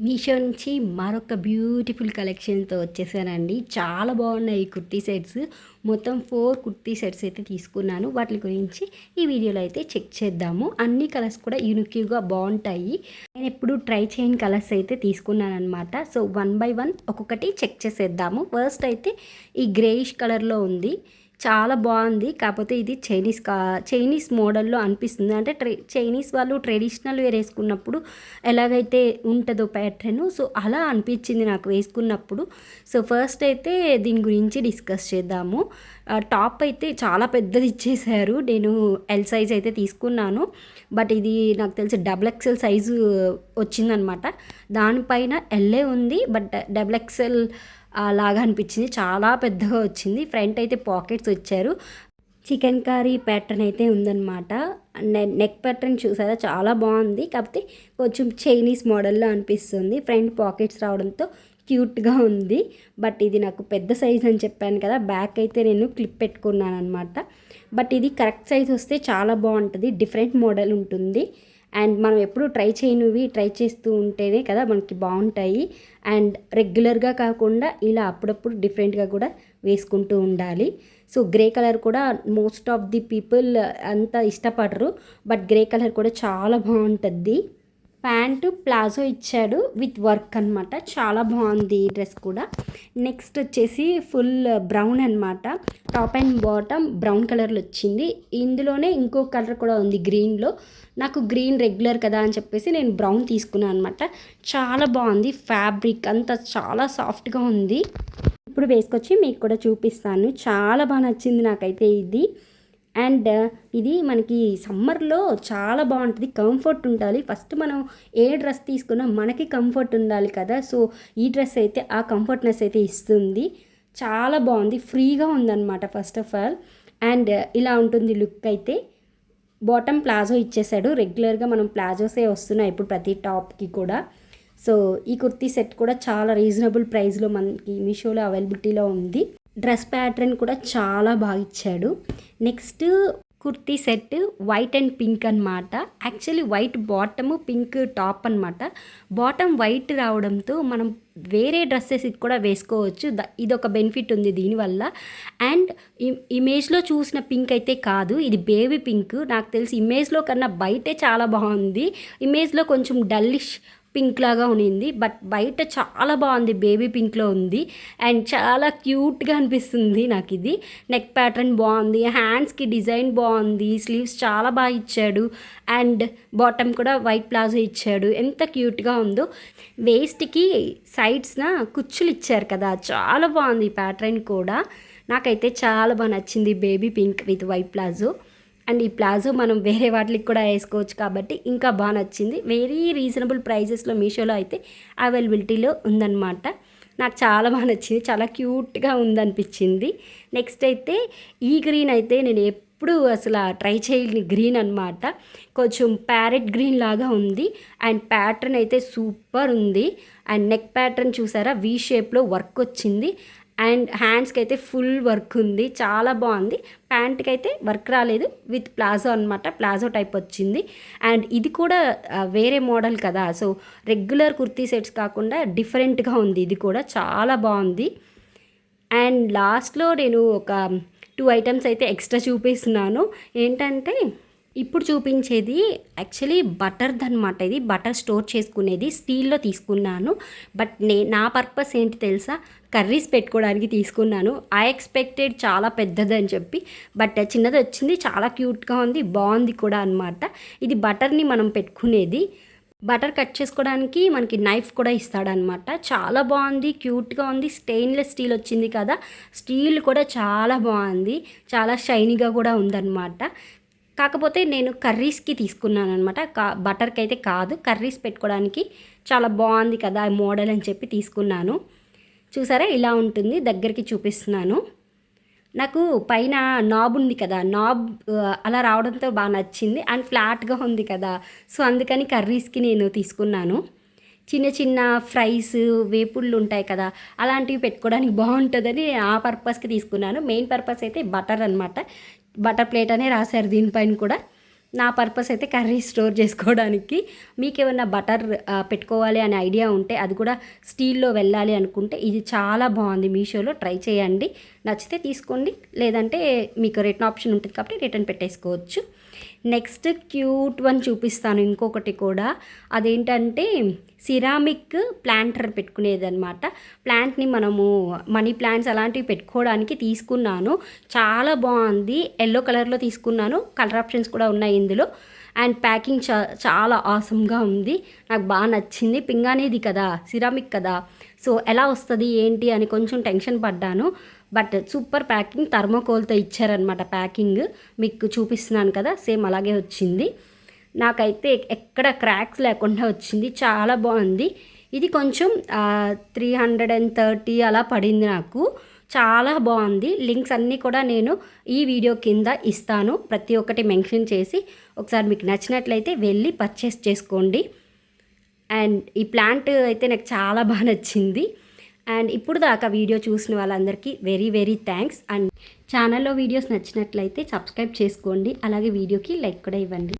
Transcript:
మీషో నుంచి మరొక బ్యూటిఫుల్ కలెక్షన్‌తో వచ్చేసానండి. చాలా బాగున్నాయి ఈ కుర్తీ సెట్స్. మొత్తం 4 కుర్తీ సెట్స్ అయితే తీసుకున్నాను. వాటి గురించి ఈ వీడియోలో అయితే చెక్ చేద్దాము. అన్ని కలర్స్ కూడా యూనిక్‌గా బాగుంటాయి. నేనెప్పుడు ట్రై చేయని కలర్స్ అయితే తీసుకున్నాననమాట. సో, వన్ బై వన్ ఒక్కొక్కటి చెక్ చేసేద్దాము. ఫస్ట్ అయితే ఈ గ్రేయిష్ కలర్‌లో ఉంది. చాలా బాగుంది. కాకపోతే ఇది చైనీస్ మోడల్‌లో అనిపిస్తుంది. అంటే చైనీస్ వాళ్ళు ట్రెడిషనల్ వేర్ వేసుకున్నప్పుడు ఎలాగైతే ఉంటుందో ప్యాటర్న్, సో అలా అనిపించింది నాకు వేసుకున్నప్పుడు. సో ఫస్ట్ అయితే దీని గురించి డిస్కస్ చేద్దాము. టాప్ అయితే చాలా పెద్దది ఇచ్చేసారు. నేను ఎల్ సైజ్ అయితే తీసుకున్నాను. బట్ ఇది నాకు తెలిసి డబుల్ ఎక్సెల్ సైజు వచ్చిందనమాట. దానిపైన ఎల్లే ఉంది, బట్ డబుల్ ఎక్సెల్ లాగా అనిపించింది. చాలా పెద్దగా వచ్చింది. ఫ్రంట్ అయితే పాకెట్స్ వచ్చారు. చికెన్ కర్రీ ప్యాటర్న్ అయితే ఉందన్నమాట. నెక్ ప్యాటర్న్ చూసారా, చాలా బాగుంది. కాకపోతే కొంచెం చైనీస్ మోడల్లో అనిపిస్తుంది. ఫ్రంట్ పాకెట్స్ రావడంతో క్యూట్గా ఉంది. బట్ ఇది నాకు పెద్ద సైజ్ అని చెప్పాను కదా, బ్యాక్ అయితే నేను క్లిప్ పెట్టుకున్నాను అనమాట. బట్ ఇది కరెక్ట్ సైజ్ వస్తే చాలా బాగుంటుంది. డిఫరెంట్ మోడల్ ఉంటుంది. అండ్ మనం ఎప్పుడు ట్రై చేస్తూ ఉంటేనే కదా మనకి బాగుంటాయి. అండ్ రెగ్యులర్గా కాకుండా ఇలా అప్పుడప్పుడు డిఫరెంట్గా కూడా వేసుకుంటూ ఉండాలి. సో గ్రే కలర్ కూడా మోస్ట్ ఆఫ్ ది పీపుల్ అంత ఇష్టపడరు. బట్ గ్రే కలర్ కూడా చాలా బాగుంటుంది. ప్యాంటు ప్లాజో ఇచ్చాడు విత్ వర్క్ అనమాట. చాలా బాగుంది ఈ డ్రెస్ కూడా. నెక్స్ట్ వచ్చేసి ఫుల్ బ్రౌన్ అనమాట. టాప్ అండ్ బాటమ్ బ్రౌన్ కలర్లో వచ్చింది. ఇందులోనే ఇంకో కలర్ కూడా ఉంది గ్రీన్లో. నాకు గ్రీన్ రెగ్యులర్ కదా అని చెప్పేసి నేను బ్రౌన్ తీసుకున్నాను అనమాట. చాలా బాగుంది. ఫ్యాబ్రిక్ అంతా చాలా సాఫ్ట్గా ఉంది. ఇప్పుడు వేసుకొచ్చి మీకు కూడా చూపిస్తాను. చాలా బాగా నచ్చింది నాకైతే ఇది. అండ్ ఇది మనకి సమ్మర్లో చాలా బాగుంటుంది. కంఫర్ట్ ఉండాలి. ఫస్ట్ మనం ఏ డ్రెస్ తీసుకున్నా మనకి కంఫర్ట్ ఉండాలి కదా. సో ఈ డ్రెస్ అయితే ఆ కంఫర్ట్నెస్ అయితే ఇస్తుంది. చాలా బాగుంది. ఫ్రీగా ఉందన్నమాట ఫస్ట్ ఆఫ్ ఆల్. అండ్ ఇలా ఉంటుంది లుక్ అయితే. బాటమ్ ప్లాజో ఇచ్చేసాడు. రెగ్యులర్గా మనం ప్లాజోసే వస్తున్నాయి ఇప్పుడు ప్రతి టాప్కి కూడా. సో ఈ కుర్తీ సెట్ కూడా చాలా రీజనబుల్ ప్రైస్లో మనకి మీషోలో అవైలబిలిటీలో ఉంది. డ్రెస్ ప్యాటర్న్ కూడా చాలా బాగా ఇచ్చాడు. Next kurti set white and pink అనమాట. Actually white bottom, pink top అనమాట. బాటమ్ వైట్ రావడంతో మనం వేరే డ్రెస్సెస్ కూడా వేసుకోవచ్చు. ఇదొక బెనిఫిట్ ఉంది దీనివల్ల. అండ్ ఇమేజ్లో చూసిన పింక్ అయితే కాదు, ఇది బేబీ పింక్. నాకు తెలిసి ఇమేజ్లో కన్నా బయటే చాలా బాగుంది. ఇమేజ్లో కొంచెం డల్లిష్ పింక్ లాగా ఉన్నింది, బట్ బయట చాలా బాగుంది. బేబీ పింక్లో ఉంది అండ్ చాలా క్యూట్గా అనిపిస్తుంది నాకు ఇది. నెక్ ప్యాటర్న్ బాగుంది. హ్యాండ్స్కి డిజైన్ బాగుంది. స్లీవ్స్ చాలా బాగా ఇచ్చాడు. అండ్ బాటమ్ కూడా వైట్ ప్లాజో ఇచ్చాడు. ఎంత క్యూట్గా ఉందో. వేస్ట్కి సైడ్స్న కుచ్చులు ఇచ్చారు కదా, చాలా బాగుంది ఈ ప్యాటర్న్ కూడా. నాకైతే చాలా బాగా నచ్చింది. Baby pink with white palazzo. And ఈ ప్లాజో మనం వేరే వాటికి కూడా వేసుకోవచ్చు కాబట్టి ఇంకా బాగా నచ్చింది. వెరీ రీజనబుల్ ప్రైజెస్లో మీషోలో అయితే అవైలబిలిటీలో ఉందన్నమాట. నాకు చాలా బాగా నచ్చింది. చాలా క్యూట్గా ఉందనిపించింది. నెక్స్ట్ అయితే ఈ గ్రీన్ అయితే నేను ఎప్పుడు అసలు ట్రై చేయని గ్రీన్ అనమాట. కొంచెం ప్యారెట్ గ్రీన్ లాగా ఉంది. అండ్ ప్యాటర్న్ అయితే సూపర్ ఉంది. అండ్ నెక్ ప్యాటర్న్ చూసారా, వీ షేప్లో వర్క్ వచ్చింది. అండ్ హ్యాండ్స్కి అయితే ఫుల్ వర్క్ ఉంది. చాలా బాగుంది. ప్యాంట్కి అయితే వర్క్ రాలేదు, విత్ ప్లాజో అనమాట. ప్లాజో టైప్ వచ్చింది. అండ్ ఇది కూడా వేరే మోడల్ కదా, సో రెగ్యులర్ కుర్తీ సెట్స్ కాకుండా డిఫరెంట్గా ఉంది. ఇది కూడా చాలా బాగుంది. అండ్ లాస్ట్లో నేను ఒక 2 ఐటమ్స్ అయితే ఎక్స్ట్రా చూపిస్తున్నాను. ఏంటంటే ఇప్పుడు చూపించేది యాక్చువల్లీ బటర్ది అనమాట. ఇది బటర్ స్టోర్ చేసుకునేది. స్టీల్లో తీసుకున్నాను. బట్ నా పర్పస్ ఏంటి తెలుసా, కర్రీస్ పెట్టుకోవడానికి తీసుకున్నాను. ఐ ఎక్స్పెక్టెడ్ చాలా పెద్దదని చెప్పి, బట్ చిన్నది వచ్చింది. చాలా క్యూట్గా ఉంది, బాగుంది కూడా అనమాట. ఇది బటర్ని మనం పెట్టుకునేది. బటర్ కట్ చేసుకోవడానికి మనకి నైఫ్ కూడా ఇస్తాడనమాట. చాలా బాగుంది, క్యూట్గా ఉంది. స్టెయిన్లెస్ స్టీల్ వచ్చింది కదా, స్టీల్ కూడా చాలా బాగుంది. చాలా షైనీగా కూడా ఉందన్నమాట. కాకపోతే నేను కర్రీస్కి తీసుకున్నాను అనమాట. బటర్కి అయితే కాదు, కర్రీస్ పెట్టుకోవడానికి చాలా బాగుంది కదా మోడల్ అని చెప్పి తీసుకున్నాను. చూసారా, ఇలా ఉంటుంది. దగ్గరికి చూపిస్తున్నాను. నాకు పైన నాబ్ ఉంది కదా, నాబ్ అలా రావడంతో బాగా నచ్చింది. అండ్ ఫ్లాట్గా ఉంది కదా, సో అందుకని కర్రీస్కి నేను తీసుకున్నాను. చిన్న చిన్న ఫ్రైస్, వేపుళ్ళు ఉంటాయి కదా, అలాంటివి పెట్టుకోవడానికి బాగుంటుందని ఆ పర్పస్కి తీసుకున్నాను. మెయిన్ పర్పస్ అయితే బటర్ అనమాట. బటర్ ప్లేట్ అనే రాశారు దీనిపైన కూడా. నా పర్పస్ అయితే కర్రీ స్టోర్ చేసుకోవడానికి. మీకు ఏమన్నా బటర్ పెట్టుకోవాలి అనే ఐడియా ఉంటే, అది కూడా స్టీల్లో వెళ్ళాలి అనుకుంటే ఇది చాలా బాగుంది. మీషోలో ట్రై చేయండి, నచ్చితే తీసుకోండి, లేదంటే మీకు రిటర్న్ ఆప్షన్ ఉంటుంది కాబట్టి రిటర్న్ పెట్టేసుకోవచ్చు. నెక్స్ట్ క్యూట్ వన్ చూపిస్తాను ఇంకొకటి కూడా. అదేంటంటే సిరామిక్ ప్లాంటర్ పెట్టుకునేది అనమాట. ప్లాంట్ని మనము మనీ ప్లాంట్స్ అలాంటివి పెట్టుకోవడానికి తీసుకున్నాను. చాలా బాగుంది. ఎల్లో కలర్లో తీసుకున్నాను. కలర్ ఆప్షన్స్ కూడా ఉన్నాయి ఇందులో. అండ్ ప్యాకింగ్ చాలా ఆసమ్గా ఉంది. నాకు బాగా నచ్చింది. పింగానేది కదా, సిరామిక్ కదా, సో ఎలా వస్తుంది ఏంటి అని కొంచెం టెన్షన్ పడ్డాను. బట్ సూపర్ ప్యాకింగ్, థర్మోకోల్తో ఇచ్చారనమాట ప్యాకింగ్. మీకు చూపిస్తున్నాను కదా, సేమ్ అలాగే వచ్చింది. నాకైతే ఎక్కడ క్రాక్స్ లేకుండా వచ్చింది. చాలా బాగుంది. ఇది కొంచెం 330 అలా పడింది నాకు. చాలా బాగుంది. లింక్స్ అన్నీ కూడా నేను ఈ వీడియో కింద ఇస్తాను, ప్రతి ఒక్కటి మెన్షన్ చేసి. ఒకసారి మీకు నచ్చినట్లయితే వెళ్ళి పర్చేస్ చేసుకోండి. అండ్ ఈ ప్లాంట్ అయితే నాకు చాలా బాగా నచ్చింది. అండ్ ఇప్పుడు దాకా వీడియో చూసిన వాళ్ళందరికీ వెరీ వెరీ థ్యాంక్స్. అండ్ ఛానల్లో వీడియోస్ నచ్చినట్లయితే సబ్స్క్రైబ్ చేసుకోండి, అలాగే వీడియోకి లైక్ కూడా ఇవ్వండి.